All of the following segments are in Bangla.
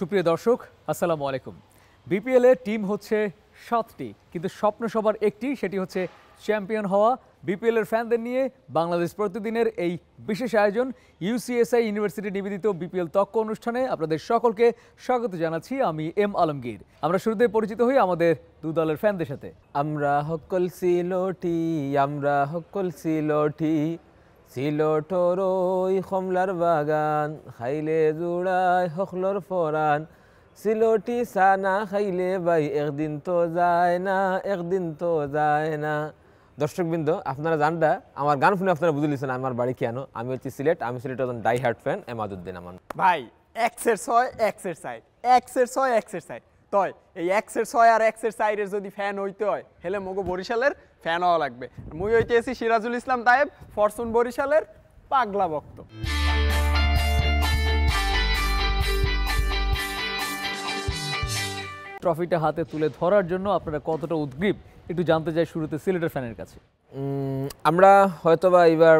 সুপ্রিয় দর্শক আসসালামু আলাইকুম। বিপিএল এর টিম হচ্ছে 7টি, কিন্তু স্বপ্ন সবার একটি, সেটি হচ্ছে চ্যাম্পিয়ন হওয়া। বিপিএল এর ফ্যানদের নিয়ে বাংলাদেশ প্রতিদিনের এই বিশেষ আয়োজন ইউসিএসআই ইউনিভার্সিটি নিবেদিত বিপিএল তক্ক অনুষ্ঠানে আপনাদের সকলকে স্বাগত জানাচ্ছি। আমি এম আলমগীর। আমরা শুরুতে পরিচিত হই আমাদের দু দলের ফ্যানদের সাথে। আমরা হকল সিলোটি, আমরা হকল সিলোটি, সিলোটর ওই কমলার বাগান, খাইলে জুড়ায় হকলর ফরান, সিলোটি সানা খাইলে ভাই একদিন তো যায় না, একদিন তো যায় না। দর্শকবৃন্দ, আপনারা জানটা আমার গান শুনে আপনারা বুঝে লিছেন আমার বাড়ি কেন। আমি হচ্ছি সিলেট, আমি সিলেটের একজন ডাই হার্ট ফ্যান এমাদুদ্দিন আমান ভাই। এক্সের 6 এক্সের সাইড, এক্সের 6 এক্সের সাইড, তয় এই এক্সের 6 আর এক্সের সাইডের যদি ফ্যান হইতে হয় হেলে মগো বরিশালের ফ্যান হওয়া লাগবে। মুই হইতেছি সিরাজুল ইসলাম তায়েব, ফরচুন বরিশালের পাগলা ভক্ত। ট্রফিটা হাতে তুলে ধরার জন্য আপনারা কতটা উদ্গ্রীব একটু জানতে চাই শুরুতে সিলেটের ফ্যানের কাছে। আমরা হয়তোবা এবার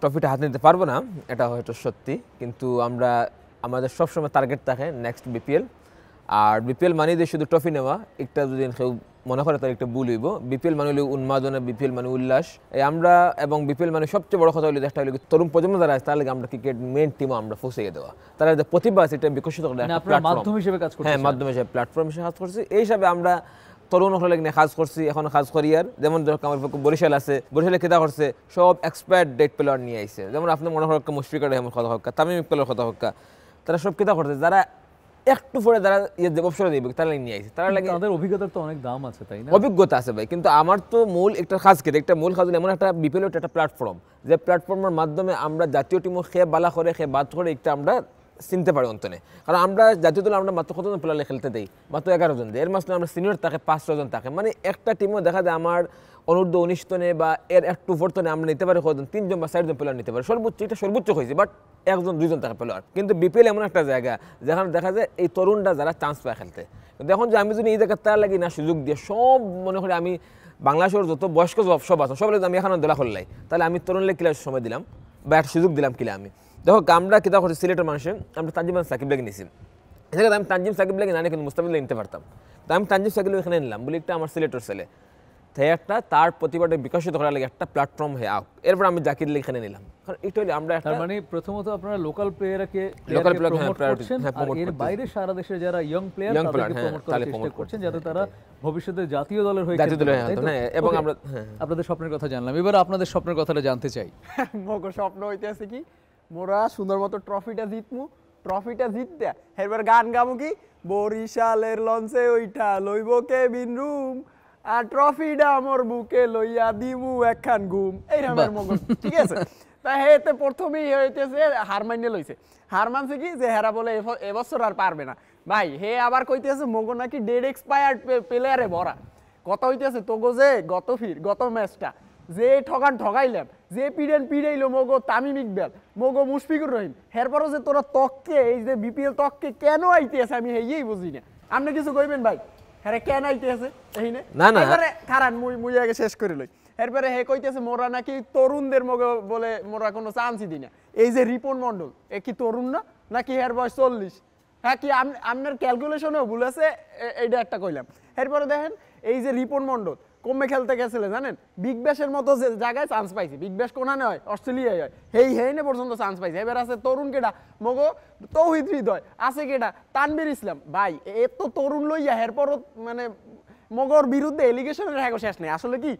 ট্রফিটা হাতে নিতে পারবো না, এটা হয়তো সত্যি, কিন্তু আমাদের সবসময় টার্গেট থাকে নেক্সট বিপিএল। আর বিপিএল মানে দিয়ে শুধু ট্রফি নেওয়া একটা যদি কেউ মনে করে তার একটা ভুল হইব। বিপিএল মানে হলো উন্মাদনা, বিপিএল মানে উল্লাস। আমরা এবং বিপিএল মানে সবচেয়ে বড় কথা হলো একটা হলো তরুণ প্রজন্ম যারা আছে তার লাগে আমরা ক্রিকেট মেন টিমও আমরা ফুসিয়ে দেওয়া, তারা যে প্রতিভা আছে এটা বিকশিত করে মাধ্যম হিসেবে কাজ করছি। হ্যাঁ, মাধ্যম হিসেবে প্ল্যাটফর্ম হিসেবে কাজ করছি। এই হিসাবে আমরা তরুণ হলে নিয়ে কাজ করছি, এখন কাজ করি। আর যেমন আমার বরিশাল আছে, বরিশালে কেতা করছে সব এক্সপায়ার্ড ডেট প্লেয়ার নিয়ে আইছে। যেমন আপনি মনে হক মুশফিকার রহমান কথা হোক, তামিম ইকবালের কথা হোক, তারা সব কেতা করছে যারা একটু পরে যারা অবসর দিবে তারা নিয়ে আইছে। তারা লাগে তাদের অভিজ্ঞতার তো অনেক দাম আছে, তাই না? অভিজ্ঞতা আছে ভাই, কিন্তু আমার তো মূল একটা কাজ খেতে একটা মূল কাজ এমন একটা বিপিএল একটা প্ল্যাটফর্ম, যে প্ল্যাটফর্মের মাধ্যমে আমরা জাতীয় টিমও খেয়ে বালা করে খেয়ে বাদ করে একটা আমরা চিনতে পারি অন্তনে। কারণ আমরা জাতীয় দলে আমরা মাত্র কতজন প্লেয়ার খেলতে দেই, মাত্র 11 জন দেয়। এর মাঝখানে আমরা সিনিয়র থাকে 5-6 জন থাকে, মানে একটা টিমও দেখা যায় আমার অনূর্ধ্ব 19 তনে বা এর একটু উপর তনে আমরা নিতে পারি কতজন, 3 জন বা 4 জন প্লেয়ার নিতে পারি সর্বোচ্চ। এটা সর্বোচ্চ হয়েছে, বাট 1-2 জন থাকে প্লেয়ার। কিন্তু বিপিএল এমন একটা জায়গা যেখানে দেখা যায় এই তরুণরা যারা চান্স পায় খেলতে। কিন্তু এখন যে আমি যদি এই জায়গায় তার লাগি না সুযোগ দিয়ে সব মনে করি আমি বাংলাদেশের যত বয়স্ক সব আছে সব আমি এখন দোলা করলাই, তাহলে আমি তরুণ লেগে কিলা সময় দিলাম বা একটা সুযোগ দিলাম কিলা। আমি দেখো আমরা কিতা করছি সিলেটের মানুষের, আমরা তানজিম সাকিব লেগে নিয়েছি। এখানে আমি তানজিম সাকিব লেগে না কিন্তু মুস্তাফিজ নিতে পারতাম, তো আমি তানজিম সাকিব এখানে নিলাম বলে একটা আমার সিলেটের ছেলে তাই একটা তার প্রতিভাটা বিকশিত করার লাগে একটা প্ল্যাটফর্ম হয়ে আও। এরপর আমি জাকির এখানে নিলাম, কারণ এটা হলো আমরা একটা মানে প্রথমত আপনারা লোকাল প্লেয়ারকে প্রমোট করছেন, আর এর বাইরে সারা দেশের যারা ইয়ং প্লেয়ার তাদেরকে প্রমোট করার চেষ্টা করছেন যাতে তারা ভবিষ্যতে জাতীয় দলের হয়ে খেলতে পারে। এবং আমরা আপনাদের স্বপ্নের কথা জানলাম, এবার আপনাদের স্বপ্নের কথাটা জানতে চাই। মগো স্বপ্ন হইতে আছে কি মোরা সুন্দর মতো ট্রফিটা জিতমু, ট্রফিটা জিততে এবার গান গামু কি বরিশালের লঞ্চে ওইটা লইব কেবিন রুম, আর ট্রফিটা আমার বুকে লইয়া দিমু একখান ঘুম। এই রকমের মগজ, ঠিক আছে? তা হেতে প্রথমেই হইতেছে হার মাইনে লইছে। হার মানছে কি যে হেরা বলে এবছর আর পারবে না। ভাই হে আবার কইতেছে মগো নাকি ডেড এক্সপায়ার্ড প্লেয়ারে ভরা। কথা হইতেছে তোগো যে গত ম্যাচটা যে ঠগাইলাম, যে পিড়াইলো মগো তামিম ইকবাল, মগো মুশফিকুর রহিম, এরপরও যে তোরা তককে এই যে বিপিএল তককে কেন আইতেছে আমি হেই বুঝি না। আপনি কিছু কইবেন ভাই? হ্যাঁ কেন আইতেছে এই না এবারে কারণ মুই আগে শেষ করে লই। এরপরে হে কইতেছে মোরা নাকি তরুণদের মগে বলে মোরা কোনো চান্সই দিই না। এই যে রিপন মন্ডল এ কি তরুণ না নাকি হের বয়স 40? হ্যাঁ কি আপনার ক্যালকুলেশনেও ভুল আছে, এইটা একটা কইলাম। এরপরে দেখেন এই যে রিপন মন্ডল কমে খেলতে গেছিলে জানেন, বিগ ব্যাশের মতো যে জায়গায় চান্স পাইছে। বিগ ব্যাশ কোনানে হয়? অস্ট্রেলিয়ায় হয়। হেইনে পর্যন্ত চান্স পাইছে। এবার আছে তরুণ কেটা মগো তৌহিদ হৃদয়, আছে কেটা তানভীর ইসলাম। ভাই এত তরুণ লইয়া এরপরও মানে মগর বিরুদ্ধে এলিগেশনের হ্যাগো শেষ নেই। আসলে কি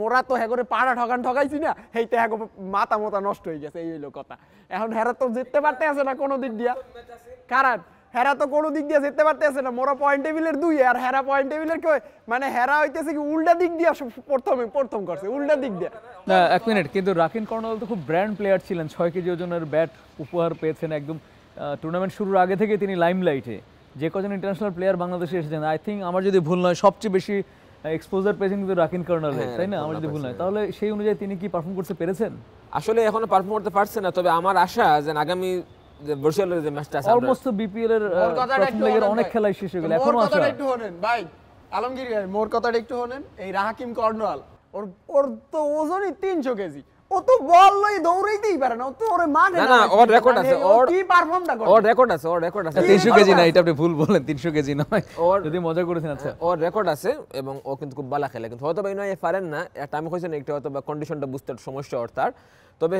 মোরা তো হ্যাগরে পাড়া ঠকাইছি না, হেইতে হ্যাগো মাথা নষ্ট হয়ে গেছে। এই হইলো কথা। এখন হেরা তো জিততে পারতে আছে না কোনো দিক দিয়া, কারণ হেরা তো কোনো দিক দিয়ে জিততে পারতেছে না। মোরা পয়েন্ট টেবিলের 2 আর হেরা পয়েন্ট টেবিলের কই, মানে হেরা হইতেছে কি উল্টা দিক দিয়ে প্রথম করছে, উল্টা দিক দিয়ে। না এক মিনিট, কিন্তু রাকিন কর্নওয়াল তো খুব ব্র্যান্ড প্লেয়ার ছিলেন, 6 কেজি ওজনের ব্যাট উপহার পেয়েছেন একদম টুর্নামেন্ট শুরুর আগে থেকে তিনি লাইমলাইটে। যে কজন ইন্টারন্যাশনাল প্লেয়ার বাংলাদেশে এসেছেন আই থিঙ্ক আমার যদি ভুল নয় সবচেয়ে বেশি এক্সপোজার পেয়েছেন কিন্তু রাকিন কর্নওয়াল, তাই না? আমার যদি ভুল নয়, তাহলে সেই অনুযায়ী তিনি কি পারফর্ম করতে পেরেছেন? আসলে এখনো পারফর্ম করতে পারছে না, তবে আমার আশা যে আগামী বরিশালের যে ম্যাচটা আছে অলমোস্ট বিপিএল এর প্রথম লেগের অনেক খেলাই শেষ হয়ে গেল, এখন আশা। একটু শুনেন ভাই আলমগীর ভাই, মোর কথাটা একটু শুনেন। এই রাকিন কর্নওয়াল ওর তো ওজনই 300 কেজি, ও তো বল লই দৌড়াইতেই পারে না, ও তো ওরে মানে না, ওর record আছে, ওর- কি পারফর্মটা করে ওর রেকর্ড আছে 300 কেজি না, এটা আপনি ভুল বলেন, 300 কেজি নয়, ওর- যদি মজা করেছেন। আচ্ছা, ওর রেকর্ড আছে এবং ও কিন্তু খুব ভালো খেলে, কিন্তু হয়তো বা ইনো পারেন না, একটা আমি কইছেন একটা হয়তো বা কন্ডিশনটা বুঝতে একটু সমস্যা ওর তার। তবে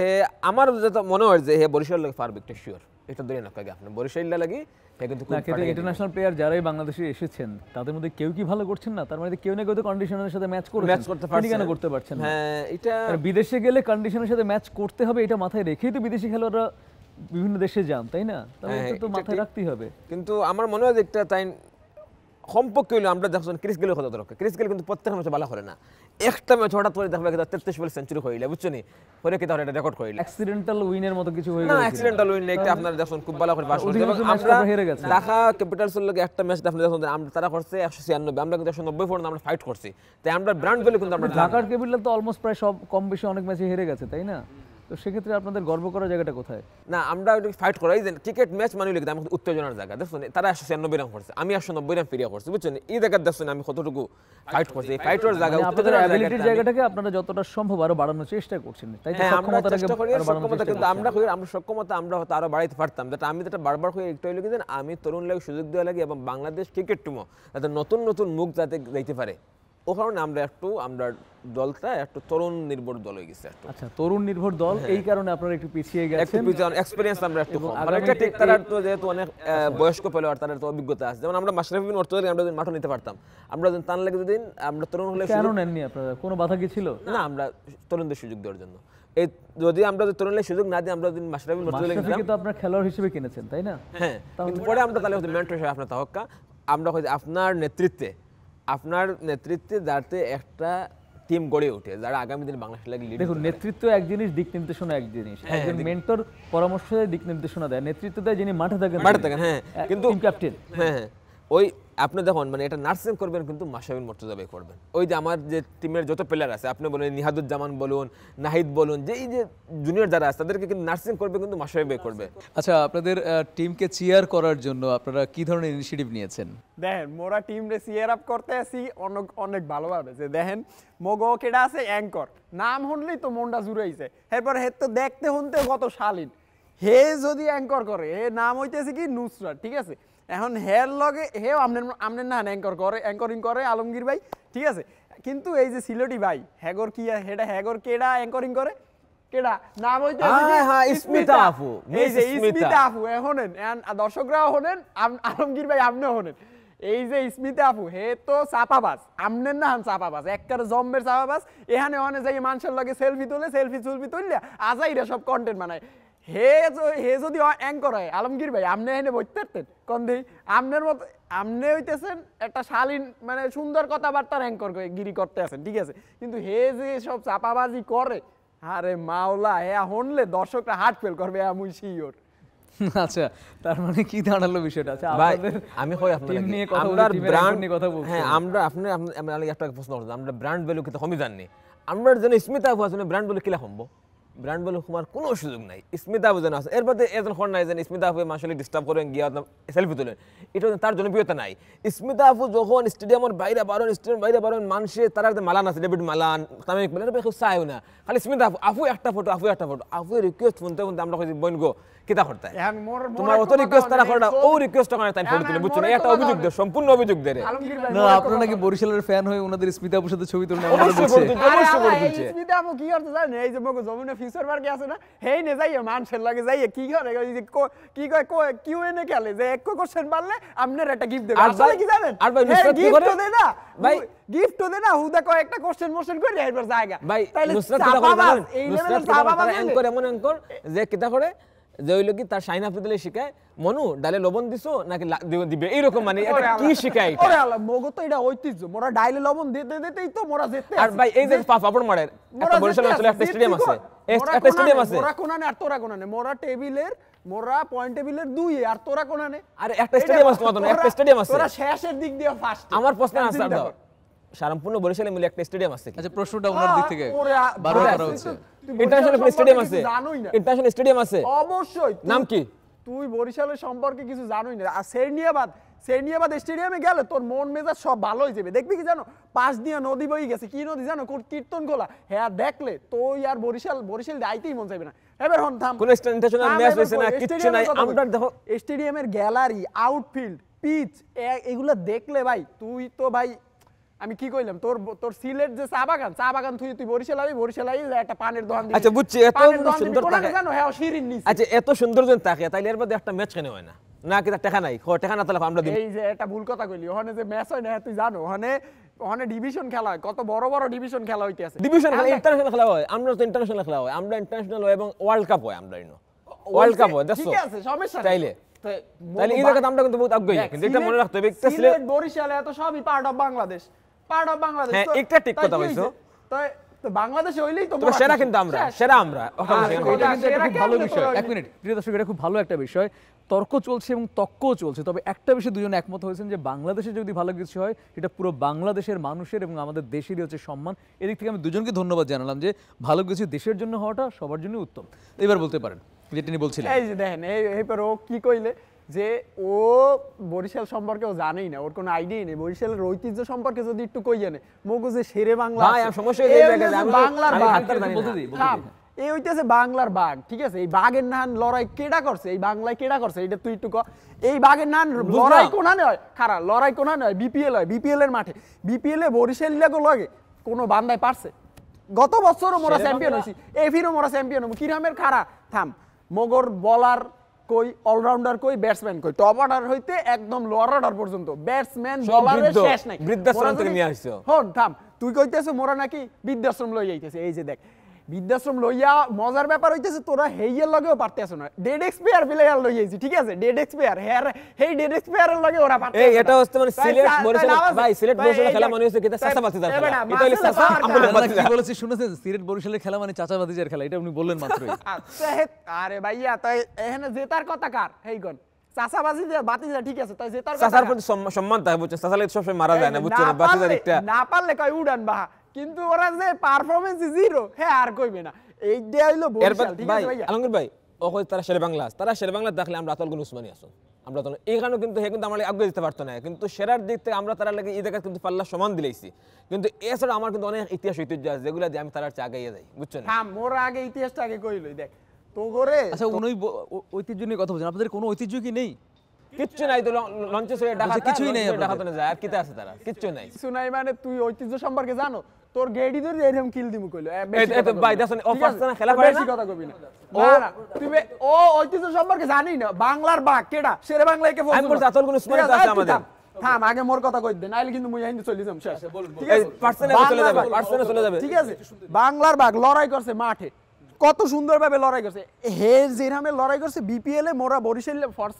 আমার যেটা মনে হয় যে হে বরিশাল লাগে পারবে একটা শিওর, এটা ধরে না কাকে আপনি বরিশাল লাগি হে কিন্তু খুব না কিন্তু ইন্টারন্যাশনাল প্লেয়ার যারাই বাংলাদেশে এসেছেন তাদের মধ্যে কেউ কি ভালো করছেন না? তার মানে কেউ না কেউ তো কন্ডিশনের সাথে ম্যাচ করছেন, ম্যাচ করতে পারছে, কেন করতে পারছেন না? হ্যাঁ এটা আর বিদেশে গেলে কন্ডিশনের সাথে ম্যাচ করতে হবে, এটা মাথায় রেখেই তো বিদেশি খেলোয়াড়রা বিভিন্ন দেশে যান, তাই না? তাহলে হ্যাঁ, এটা তো এটা মাথায় ঠিক। রাখতেই হবে। কিন্তু আমার মনে হয় যে একটা তাই সম্পর্কে হইলো আমরা দেখছেন ক্রিস গেলের কথা দরকার, ক্রিস গেল কিন্তু প্রত্যেক ম্যাচে ভালো করে না, একটা ম্যাচ হঠাৎ করে দেখবে 33 বলে সেঞ্চুরি হইলে বুঝছো নি, পরে কি তাহলে এটা রেকর্ড করিলে অ্যাক্সিডেন্টাল উইনের মতো কিছু হয়ে না গেছে। অ্যাক্সিডেন্টাল উইন একটা আপনারা দেখুন খুব ভালো করে পাস করছে। অধিকাংশ এবং ম্যাচ আমরা তারা হেরে গেছে। ঢাকা ক্যাপিটালসের লগে একটা ম্যাচ আপনারা দেখুন আমরা তারা করছে 196, আমরা কিন্তু 190 পর্যন্ত আমরা ফাইট করছি, তাই আমরা ব্র্যান্ড ভ্যালু কিন্তু আমরা ঢাকার ক্যাপিটাল তো অলমোস্ট প্রায় সব কম বেশি অনেক ম্যাচে হেরে গেছে, তাই না? তো সেক্ষেত্রে আপনাদের গর্ব করার জায়গাটা কোথায়? না আমরা ফাইট করাই যে ক্রিকেট ম্যাচ মানে লিখতে আমাদের উত্তেজনার জায়গা দেখুন, তারা 196 রান করছে, আমি 190 রান ফিরিয়া করছি বুঝছেন, এই জায়গা দেখছেন আমি কতটুকু ফাইট করছি, এই ফাইটের জায়গা মানে আপনাদের উত্তেজনার অ্যাবিলিটির জায়গাটাকে আপনারা যতটা সম্ভব আরো বাড়ানোর চেষ্টা করছেন, তাই তো? হ্যাঁ আমরা সক্ষমতাটাকে চেষ্টা করি আরো বাড়ানোর সক্ষমতা, চেষ্টা কিন্তু করছেন। আমরা করি আমরা সক্ষমতা আমরা হয়তো আরো বাড়াইতে পারতাম, যেটা আমি যেটা বারবার করি একটু হইলো কি জানেন, আমি তরুণ লাগে সুযোগ দেওয়া লাগে এবং বাংলাদেশ ক্রিকেট টিমও যাতে নতুন নতুন মুখ যাতে যাইতে পারে, ও কারণে আমরা দলটা একটু তরুণ নির্ভর দল হয়ে গেছে একটু আচ্ছা, তরুণ নির্ভর দল, এই কারণে আপনারা একটু পিছিয়ে একটু গেছেন। পিছনে এক্সপেরিয়েন্স আমরা একটু এবং কম, আগামী মানে একটা ঠিক দিনে তারা তো যেহেতু অনেক বয়স্ক প্লেয়ার তাদের তো অভিজ্ঞতা আছে, যেমন আমরা মাশরাফি বিন অর্থ আমরা যদি মাঠও নিতে পারতাম, আমরা যদি টান লাগে যদি আমরা তরুণ হলে কেন নেননি আপনারা? কোনো বাধা কি ছিল? না আমরা তরুণদের সুযোগ দেওয়ার জন্য, এই যদি আমরা যদি তরুণদের সুযোগ না দিই, আমরা যদি মাশরাফি বিন অর্থ মাশরাফিকে তো আপনার খেলোয়াড় হিসেবে কিনেছেন, তাই না? হ্যাঁ কিন্তু পরে আমরা তাহলে হয়তো মেন্টর হিসেবে আপনার তাহক্কা আমরা হয়তো আপনার নেতৃত্বে যাতে একটা টিম গড়ে ওঠে যারা আগামী দিনে বাংলাদেশ লাগে লিড। দেখুন, নেতৃত্ব এক জিনিস, দিক নির্দেশনা এক জিনিস। একজন মেন্টর পরামর্শ দেয়, দিক নির্দেশনা দেয়, নেতৃত্ব দেয় যিনি মাঠে থাকেন, হ্যাঁ কিন্তু টিম ক্যাপ্টেন। হ্যাঁ ওই আপনি দেখুন মানে এটা নার্সিং করবেন কিন্তু মাশরাফি মুর্তজা ভাই করবেন, ওই যে আমার যে টিমের যত প্লেয়ার আছে আপনি বলেন নিহাদুজ্জামান বলুন, নাহিদ বলুন, যে এই যে জুনিয়র যারা আছে তাদেরকে কিন্তু নার্সিং করবে কিন্তু মাশরাফি ভাই করবে। আচ্ছা, আপনাদের টিমকে চিয়ার করার জন্য আপনারা কি ধরনের ইনিশিয়েটিভ নিয়েছেন? দেখেন মোরা টিম রে সিয়ার আপ করতে আসি অনেক অনেক ভালোভাবে, যে দেখেন মগো কেডা আছে অ্যাঙ্কর, নাম শুনলেই তো মনটা জুড়াইছে, এরপর হে তো দেখতে শুনতে কত শালীন, হে যদি অ্যাঙ্কর করে, হে নাম হইতেছে কি নুসরাত, ঠিক আছে? এখন হের লগে হেও আমনের না অ্যাঙ্কর করে, অ্যাঙ্করিং করে আলমগীর ভাই, ঠিক আছে? কিন্তু এই যে সিলেটি ভাই হ্যাগর কি হেডা হ্যাগর কেডা অ্যাঙ্করিং করে, কেডা নাম হইতেছে কি হ্যাঁ, স্মিতা আপু, এই যে মিস স্মিতা। স্মিতা আপু এখনেন, দর্শকরাও হনেন, আলমগীর ভাই আপনিও হনেন, এই যে স্মিতা আপু হে তো চাপাবাজ, আমনের না হান চাপাবাজ, একবারে জম্বের চাপাবাজ, এখানে ওখানে যাই মানুষের লগে সেলফি তুললে আজাইরা সব কন্টেন্ট বানায়। হে যদি অ্যাঙ্কর হয় আলমগীর ভাই আপনি এখানে বইতে পারতেন কোন দিই, আপনার মতো আপনি হইতেছেন একটা শালীন মানে সুন্দর কথাবার্তার অ্যাঙ্কর গিরি করতে আছেন, ঠিক আছে? কিন্তু হে যে সব চাপাবাজি করে, আরে মাওলা হে হনলে দর্শকরা হার্ট ফেল করবে, আমি শিওর। আচ্ছা, তার মানে কি দাঁড়ালো বিষয়টা? আচ্ছা, ভাই আপনাদের আমি কই আপনাদের টিম নিয়ে কথা আমরা বলছি, টিমের ব্র্যান্ড এখন নিয়ে কথা বলছি। হ্যাঁ আমরা আপনি একটা প্রশ্ন করছেন, আমরা ব্র্যান্ড ভ্যালু কিন্তু কমই জানি, আমরা যেন স্মিতা আপু আছে ব্র্যান্ড ভ্যালু কিলা কমবো, ব্র্যান্ড ভ্যালু কমার কোনো সুযোগ নাই, স্মিতা আপু যেন আছে এর মধ্যে এজন হন নাই যেন স্মিতা আপু মাসলে ডিস্টার্ব করেন গিয়া সেলফি তোলেন, এটা তার জনপ্রিয়তা নাই। স্মিতা আপু যখন স্টেডিয়ামের বাইরে বারণ মানুষে তারা মালান আছে, ডেভিড মালান, তামিম ইকবাল, এটা কেউ চায়ও না, খালি স্মিতা আপু একটা ফটো আপু রিকোয়েস্ট শুনতে আমরা কইছি বোন গো কিতা করতে তোমার অত রিকোয়েস্ট তারা করে না, ও রিকোয়েস্ট করে তাই ফটো তুলে বুঝছো না, এটা অভিযোগ দেয়, সম্পূর্ণ অভিযোগ দেয়। না, আপনারা নাকি বরিশালের ফ্যান হয়ে ওনাদের স্মিতা আপুর সাথে ছবি তুলনা অবশ্যই করে তুলছে। স্মিতা আপু কি করতে জানেন, এই যে মগো যমুনা ফিউচার পার্কে আছে না, হেই নে যাইয়ে মানুষের লাগে যাইয়ে কি করে, কি কয় কিউএনএ খেলে যে এক কোশ্চেন পারলে আপনার একটা গিফট দেবে, আসলে কি জানেন আর ভাই নুসরাত কি করে দেয় না ভাই, গিফট তো দেয় না, হুদা কয় একটা কোশ্চেন করে এরপর জায়গা ভাই তাইলে নুসরাত কি করে জানেন, এই নুসরাত লেভেলের চাপাবাজ অ্যাঙ্কর এমন অ্যাঙ্কর যে কিতা করে যে হইলো কি তার শাইন আফ্রিদিলে শিখায় মনু ডালে লবণ দিছো নাকি দিবে এইরকম, মানে এটা কি শিখায় এটা? ওরে আল্লাহ মগো তো এটা ঐতিহ্য, মোরা ডাইলে লবণ দিতেই তো মোরা যেতে আর ভাই এই যে পাপড় মারের একটা বরিশাল অঞ্চলে একটা স্টেডিয়াম আছে, একটা স্টেডিয়াম আছে, মোরা কোনানে আর তোরা কোনানে, মোরা পয়েন্ট টেবিলের 2 আর তোরা কোনানে, আরে একটা স্টেডিয়াম আছে তোমাদের, একটা স্টেডিয়াম আছে, তোরা শেষের দিক দিয়ে ফার্স্ট। আমার প্রশ্ন আনসার দাও, সারামপুর্ণ বরিশালে মিলে একটা স্টেডিয়াম আছে? আচ্ছা, প্রশ্নটা ওনার দিক থেকে ওরে বারবার করা হচ্ছে। ইন্টারন্যাশনাল স্টেডিয়াম আছে, ইন্টারন্যাশনাল স্টেডিয়াম আছে, অবশ্যই। নাম কি? তুই বরিশালের সম্পর্কে কিছু জানোই না, আর সেরনিয়াবাদ সেনিয়াবাদ স্টেডিয়ামে গেলে তোর মন মেজাজ সব ভালো হয়ে যাবে। দেখবি কি জানো, পাশ দিয়ে নদী বই গেছে, কি নদী জানো, কীর্তন খোলা। হ্যাঁ দেখলে তুই আর বরিশাল আইতেই মন চাইবে না। এবার হন থাম, কোন ইন্টারন্যাশনাল ম্যাচ হইছে না, কিচ্ছু নাই। আমরা দেখো স্টেডিয়ামের গ্যালারি, আউটফিল্ড, পিচ, এগুলো দেখলে ভাই তুই তো ভাই, আমি কি কইলাম, তোর সিলেট যে চা বাগান তুই বরিশাল একটা পানের দোকান দিবি। আচ্ছা বুঝছি, এত সুন্দর থাকে জানো, হ্যাঁ শিরিন নিছে। আচ্ছা এত সুন্দর জন থাকে, তাইলে এর মধ্যে একটা ম্যাচ কেন হয় না? না কি টাকা নাই? টাকা না তাহলে আমরা দিব। এই যে একটা ভুল কথা কইলি, ওখানে যে ম্যাচ হয় না তুই জানো, ওখানে ডিভিশন খেলা হয়, কত বড় বড় ডিভিশন খেলা হইতে আছে। ডিভিশন খেলা, ইন্টারন্যাশনাল খেলা হয়। আমরা তো ইন্টারন্যাশনাল খেলা হয়, আমরা ইন্টারন্যাশনাল হয় এবং ওয়ার্ল্ড কাপ হয়। আমরা ওয়ার্ল্ড কাপ হয়, দেখছো? ঠিক আছে, সমস্যা নাই। তাইলে এই জায়গাতে আমরা কিন্তু বহুত আগ্রহী, কিন্তু এটা মনে রাখতে হবে, একটা সিলেট বরিশাল এত সবই পার্ট অফ বাংলাদেশ। হ্যাঁ একটা ঠিক কথা বলছো। তো বাংলাদেশে হইলেই তো তবে সেরা কিন্তু আমরা, সেরা আমরা। এটা কিন্তু একটা খুব ভালো বিষয়। এক মিনিট প্রিয় দর্শক, এটা খুব ভালো একটা বিষয়। তর্ক চলছে এবং তক্কও চলছে, তবে একটা বিষয়ে দুজনে একমত হয়েছেন যে বাংলাদেশে যদি ভালো কিছু হয় এটা পুরো বাংলাদেশের মানুষের এবং আমাদের দেশেরই হচ্ছে সম্মান। এদিক থেকে আমি দুজনকে ধন্যবাদ জানালাম যে ভালো কিছু দেশের জন্য হওয়াটা সবার জন্য উত্তম। এবার বলতে পারেন যেটা তিনি বলছিলেন। এই যে দেখেন, এইবার ও কি কইলে যে ও বরিশাল সম্পর্কে ও জানেই না, ওর কোনো আইডিয়াই নেই। বরিশালের ঐতিহ্য সম্পর্কে যদি একটু কইয়া নেই, মগু যে শেরে বাংলা, ভাই আমি সমস্যা এই জায়গায় আমি বাংলার বাঘ বলতে দিই। এই হইতেছে বাংলার বাঘ, ঠিক আছে? এই বাঘের নান লড়াই কেডা করছে, এই বাংলায় কেডা করছে, এটা তুই একটু এই বাঘের নান লড়াই কোনানে হয়, খারাপ লড়াই কোনানে হয়, বিপিএল হয়, বিপিএল এর মাঠে। বিপিএল এ বরিশাল লাগো লাগে কোনো বান্দায় পারছে? গত বছরও মোরা চ্যাম্পিয়ন হইছি, এই ফিরও মোরা চ্যাম্পিয়ন হবো। কিরামের খারা থাম, মগর বলার কই, অলরাউন্ডার কই, ব্যাটসম্যান কই, টপ অর্ডার হইতে একদম লোয়ার অর্ডার পর্যন্ত ব্যাটসম্যান বলারের শেষ নাই। বৃদ্ধাশ্রম থেকে নিয়ে আসছো। হন থাম, তুই কইতেছ মোরা নাকি বৃদ্ধাশ্রম লই যাইতেছে। এই যে দেখ, বৃদ্ধাশ্রম লইয়া মজার ব্যাপার হইতেছে, তোরা হেইয়ের লগেও পারতেছ না। ডেড এক্সপায়ার প্লেয়ার লই যাইছি, ঠিক আছে? ডেড এক্সপায়ার, হ্যাঁ হেই ডেড এক্সপায়ারের লগে ওরা পারতেছ। এই এটা হচ্ছে মানে সিলেট বরিশাল, ভাই সিলেট বরিশাল খেলা মানে হচ্ছে কিটা চাচাবাতিদার খেলা। এটা হলো চাচা কি বলেছি শুনেছেন? সিলেট বরিশালের খেলা মানে চাচাবাতিজার খেলা, এটা উনি বললেন মাত্রই। আচ্ছা আরে ভাইয়া, তাই এখানে জেতার কথা কার? হেইগন চাচাবাজি যে বাতিজা, ঠিক আছে? তাই জেতার কথা চাচার প্রতি সম্মান থাকে, বুঝছেন? চাচালে সব সময় মারা যায় না, বুঝছেন? বাতিজার একটা না পারলে কয় উড়ান বাহা, কিন্তু ওরা যে পারফরম্যান্স জিরো, হ্যাঁ আর কইবে না। এই দেয়া হইলো বরিশাল, ঠিক আছে ভাইয়া? আলমগীর ভাই ও কই তারা শেরে বাংলা দেখলে আমরা আতলগুন উসমানী আছো, আমরা তো এই কারণে কিন্তু হে কিন্তু আমরা আগে দিতে পারতো না, কিন্তু সেরার দিক থেকে আমরা তারা লাগে এই জায়গা কিন্তু পাল্লা সমান দিলেইছি। কিন্তু এছাড়া আমার কিন্তু অনেক ইতিহাস ঐতিহ্য আছে যেগুলো দিয়ে আমি তার চেয়ে আগাইয়া যাই, বুঝছেন? হ্যাঁ মোর আগে ইতিহাসটা আগে কইলই দেখ তো করে। আচ্ছা উনি ঐতিহ্য নিয়ে কথা বলছেন, আপনাদের কোনো ঐতিহ্য কি নেই? কিচ্ছু নাই তো, লঞ্চে চড়ে ঢাকা কিছুই নেই, ঢাকাতে না যায় আর কিতে আছে তারা, কিচ্ছু নাই। কিছু নাই মানে তুই ঐতিহ্য সম্পর্কে জানো? তোর গেডি ধরে এরকম কিল দিমু কইলো। ভাই দেখেন অফার না খেলা পারে না, বেশি কথা কবি না। না তুই ও ঐতিহ্য সম্পর্কে জানি না। বাংলার বাঘ কেডা? শেরে বাংলায় কে ফোন? আমি বলছি আতলগুন উসমানী আছে আমাদের। থাম আগে মোর কথা কই দে, নাইলে কিন্তু মুই হিন্দু চলে যাম শেষ। ঠিক এই আছে, পার্সোনাল চলে যাবে। ঠিক আছে, বাংলার বাঘ লড়াই করছে মাঠে, কত সুন্দরভাবে লড়াই করছে। হে যেরামে লড়াই করছে বিপিএল এ, মোরা বরিশাল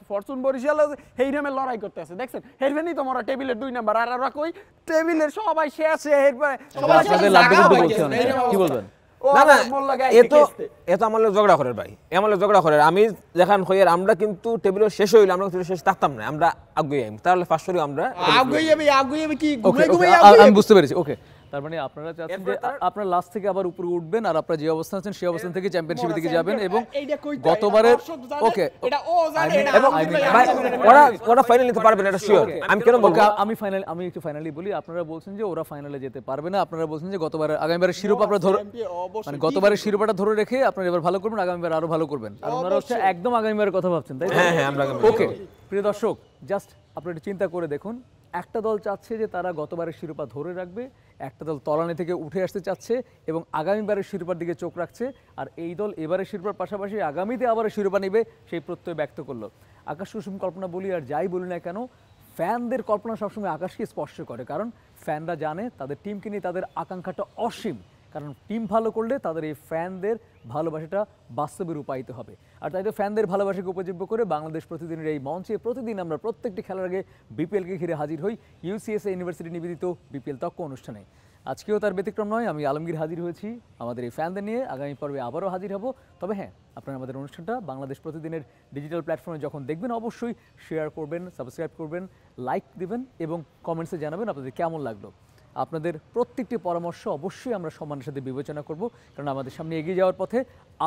ফরচুন বরিশাল হেইরামে লড়াই করতে আছে, দেখছেন? হেরবেনই তো মোরা টেবিলের 2 নাম্বার, আর ওরা কই টেবিলের সবাই শেষে হেরবে সবাই আপনাদের লাড্ডু গুড্ডু বলছেন, কি বলবেন? না না এত আমার লোক ঝগড়া করে ভাই, আমার লোক ঝগড়া করে। আমি যেখান হইয়ার আমরা কিন্তু টেবিলের শেষ হইলে আমরা শেষ থাকতাম না, আমরা আগুই আইম, তাহলে ফার্স্ট আমরা আগুই যাবে কি ওকে, ঘুমাই আমি বুঝতে পেরেছি। ওকে, তার মানে আপনারা চাচ্ছেন যে আপনারা লাস্ট থেকে আবার উপরে উঠবেন, আর আপনারা যে অবস্থানে আছেন সেই অবস্থান থেকে চ্যাম্পিয়নশিপের দিকে যাবেন। এবং গতবারের ওকে এটা ও জানে, এটা এবং ভাই ওরা ফাইনাল নিতে পারবে না, এটা শিওর। আমি কেন বলবো? আমি একটু ফাইনালি বলি, আপনারা বলছেন যে ওরা ফাইনালে যেতে পারবে না, আপনারা বলছেন যে গতবারের আগামীবারের শিরোপা আপনারা ধরে, মানে গতবারের শিরোপাটা ধরে রেখে আপনারা এবার ভালো করবেন, আগামীবার আরো ভালো করবেন। আর ওনারা হচ্ছে একদম আগামীবারের কথা ভাবছেন, তাই না? হ্যাঁ হ্যাঁ আমরা ওকে প্রিয় দর্শক, জাস্ট আপনারা একটু চিন্তা করে দেখুন, একটা দল চাচ্ছে যে তারা গতবারের শিরোপা ধরে রাখবে, একটা দল তলানি থেকে উঠে আসতে চাচ্ছে এবং আগামীবারের শিরোপার দিকে চোখ রাখছে, আর এই দল এবারের শিরোপার পাশাপাশি আগামীতে আবার শিরোপা নেবে সেই প্রত্যয় ব্যক্ত করলো। আকাশ কুসুম কল্পনা বলি আর যাই বলি না কেন, ফ্যানদের কল্পনা সবসময় আকাশকে স্পর্শ করে, কারণ ফ্যানরা জানে তাদের টিমকে নিয়ে তাদের আকাঙ্ক্ষাটা অসীম, কারণ টিম ভালো করলে তাদের এই ফ্যানদের ভালোবাসাটা বাস্তবে রূপায়িত হবে। আর তাই তো ফ্যানদের ভালোবাসাকে উপযোগ্য করে বাংলাদেশ প্রতিদিনের এই মঞ্চে প্রতিদিন আমরা প্রত্যেকটি খেলার আগে বিপিএলকে ঘিরে হাজির হই ইউসিএসএ ইউনিভার্সিটি নিবেদিত বিপিএল তক্ক অনুষ্ঠানে। আজকেও তার ব্যতিক্রম নয়, আমি আলমগীর হাজির হয়েছি আমাদের এই ফ্যানদের নিয়ে। আগামী পর্বে আবারও হাজির হব। তবে হ্যাঁ, আপনারা আমাদের অনুষ্ঠানটা বাংলাদেশ প্রতিদিনের ডিজিটাল প্ল্যাটফর্মে যখন দেখবেন অবশ্যই শেয়ার করবেন, সাবস্ক্রাইব করবেন, লাইক দিবেন এবং কমেন্টসে জানাবেন আপনাদের কেমন লাগলো। আপনাদের প্রত্যেকটি পরামর্শ অবশ্যই আমরা সম্মানের সাথে বিবেচনা করব, কারণ আমাদের সামনে এগিয়ে যাওয়ার পথে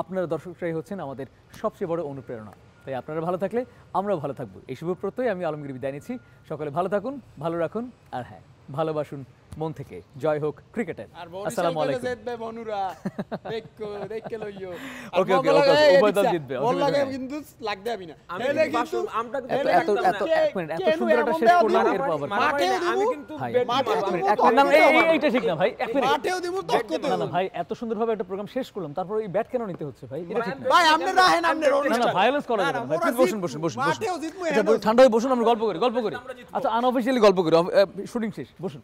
আপনারা দর্শকরাই হচ্ছেন আমাদের সবচেয়ে বড় অনুপ্রেরণা। তাই আপনারা ভালো থাকলে আমরাও ভালো থাকবো। এই শুভ প্রত্যয় আমি আলমগীর বিদায় নিচ্ছি। সকলে ভালো থাকুন, ভালো রাখুন, আর হ্যাঁ, ভালোবাসুন মন থেকে। জয় হোক ক্রিকেটের। আর আসসালামু আলাইকুম। জিতবে বনুরা, দেখকে লইও। ওকে, ওকে, উভয় দল জিতবে, বল লাগে অসুবিধা নেই। কিন্তু লাগ দেবি না। আমি হেলে কিন্তু কিন্তু আমটা কিন্তু এত একদম এত না। এক মিনিট, এত সুন্দর একটা শেষ করলাম, এরপর আবার মাঠেও আমি দিবো, কিন্তু ভাই, bet মাঠেও মারবো। দিবো, এক মিনিট, না, এইটা ঠিক না ভাই, এক মিনিট। মাঠেও দিবো, তক্ক না দেবো। না ভাই, এত সুন্দরভাবে একটা প্রোগ্রাম শেষ করলাম, তারপর এই ব্যাট কেন নিতে হচ্ছে ভাই? এটা ঠিক না। ভাই আপনি রাহেন, আপনি না না, অনুষ্ঠান। ভায়োলেন্স করা না, যাবে না, না ভাই, মোরা প্লিজ বসুন, জিত- বসুন, বসুন, বসুন। মাঠেও জিতবো, আচ্ছা, এখানেও ঠান্ডা হয়ে বসুন, আমরা গল্প করি। আচ্ছা, আনঅফিশিয়ালি গল্প করি, শুটিং শেষ, বসুন।